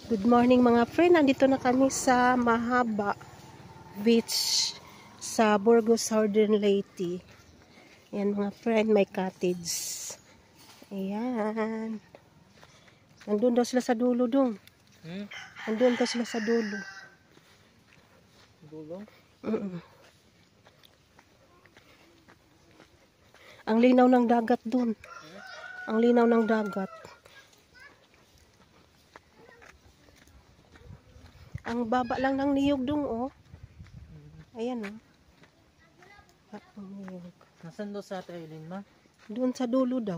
Good morning mga friend, nandito na kami sa Mahaba Beach sa Burgos, Southern Leyte. Ayan mga friend, may cottage. Ayan. Nandun daw sila sa dulo dong. Nandun daw sila sa dulo. Dulo? Ang linaw ng dagat dun. Ang linaw ng dagat. Ang baba lang ng niyog dong, oh. Ayan, oh. Ang niyog. Nasaan daw sa Trailin, ma? Doon sa dulo daw.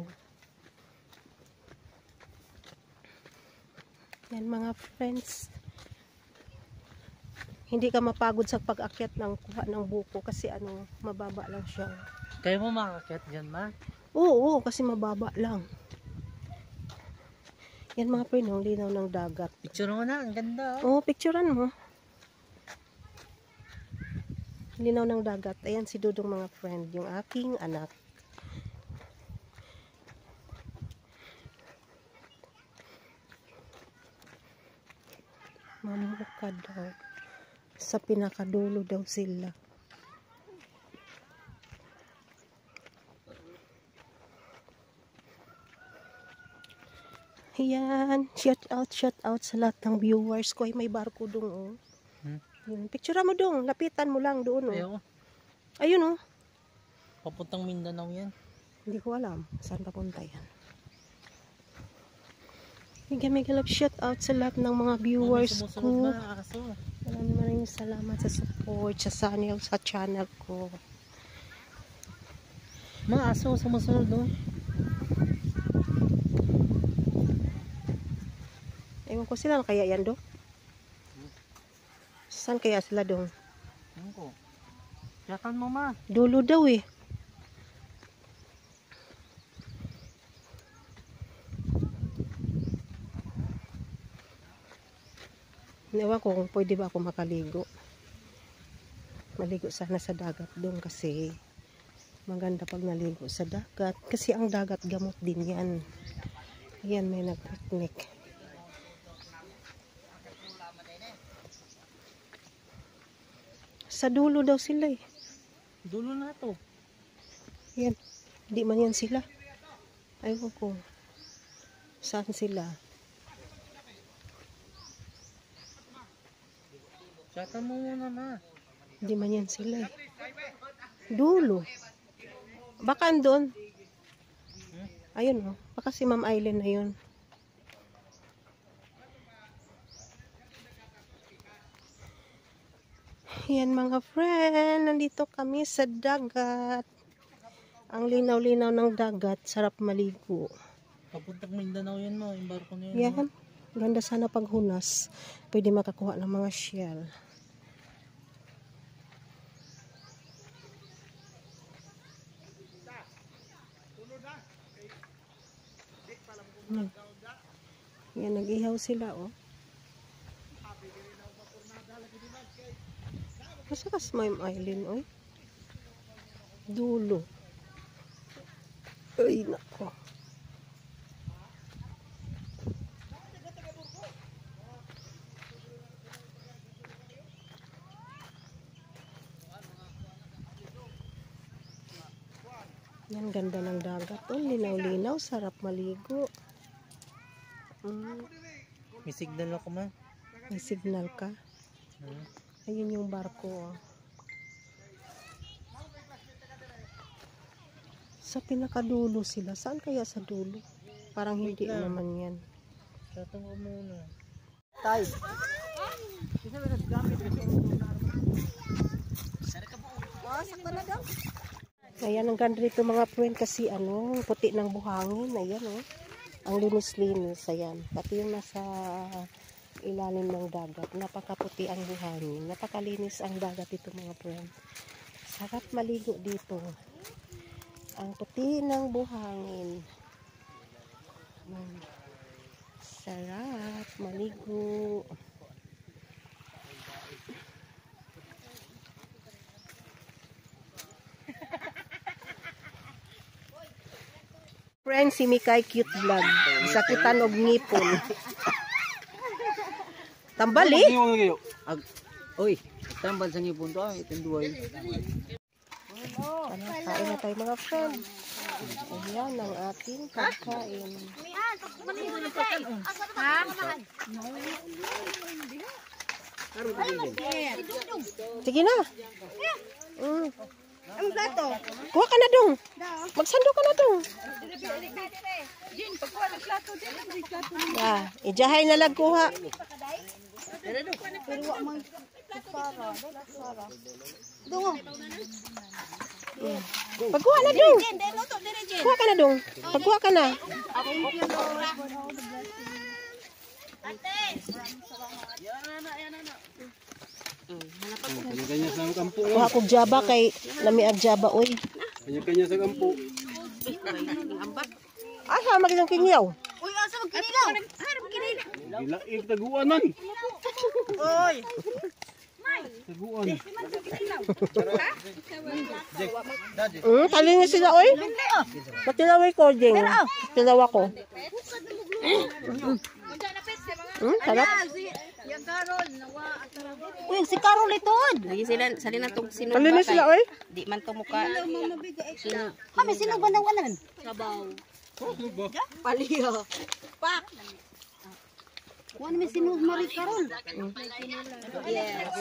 Yan mga friends. Hindi ka mapagod sa pag-akyat ng kuha ng buko kasi ano, mababa lang siya. Kaya mo makakit dyan, ma? Oo, kasi mababa lang. Yan mga friend, ang linaw ng dagat. Picture mo na, ang ganda. Oh. Oo, picturean mo. Linaw ng dagat. Ayan si Dudong mga friend, yung aking anak. Mamuka daw. Sa pinakadulo daw sila. Ayan, shout out sa lahat ng viewers ko. Ay, may barko dong, oh. Picture mo dong, lapitan mo lang doon, oh. Ayaw. Ayun, oh. Papuntang Mindanao yan. Hindi ko alam saan papunta yan. Mega love shout out sa lahat ng mga viewers ko. Maraming salamat sa support sa channel ko. Mga aso sumusunod doon. Ewan ko sila kaya yan do. Saan kaya sila dong? Ewan ko. Yakan mo, ma. Dulo daw eh. Ewan ko kung pwede ba ako makaligo. Maligo sana sa dagat doon kasi maganda pag naligo sa dagat. Kasi ang dagat gamot din yan. Yan, may nag-picnic. Sa dulo daw sila eh. Dulo na to. Yan. Hindi man yan sila. Ayaw ko. Saan sila? Yakan mo muna, ma. Hindi man yan sila eh. Dulo. Baka andun. Ayun oh. Baka si Ma'am Aileen na yun. Yan mga friend. Nandito kami sa dagat. Ang linaw-linaw ng dagat. Sarap maligo. Papuntang Mindanao yan, ma. Yung barko na Yan. yan. Ganda sana paghunas. Pwede makakuha ng mga shell. Yan, nag-ihaw sila, oh. Masakas may Aileen, oy. Dulo. Ay, nako. Yan, ganda ng dagat. Oh, linaw-linaw. Sarap maligo. May signal ako, ma. May signal ka. Ayun yung barko, oh. Sa pinakadulo sila. Saan kaya sa dulo? Parang hindi naman yan. Yakan mo muna. Tay. Ayan, ang ganda dito mga friend kasi ano, puti ng buhangin. Ayan, oh. Ang linis-linis. Ayan. Pati yung nasa ilalim ng dagat. Napakaputi ang buhangin. Napakalinis ang dagat dito mga friend. Sarap maligo dito. Ang puti ng buhangin. Sarap maligo. Friends, si Mikay Cute Vlog. Sakitan og ngipon. Tambali. Uy, tambal sa ngipon to, itong duway. Kain na tayo mga friend. Ayan ang ating pagkain. Sige na. Ang plato. Kuha ka na dong. Magsando ka na dong. Jin, pagkuha ng plato din. Ang plato. Ijahay na lang kuha. Pero wak mang para. Dungo. Pagkuha na dong. Jin, dahil luto din Jin. Kuha ka na dong. Pagkuha ka na. Kanya-kanya sa kampo. Kuha kong jaba kay namiag jaba oy. Kanya-kanya sa kampo. Asa magiging kinyaw? Uy, asa magkinilaw? Harap kinilaw. Gilaig taguanan. Oy. Taguan. Tali na sila oy. Matilaway ko ding. Tilawa ko. Sarap. Yang Carol nawa Uy, si Carol itod. Lagi sila salina tong sino Tali na sila oy. di man to muka. Kami sino ba nawanan? Sabaw. Paliyo. Pak. Kuan mi sino Marie Carol. Yes.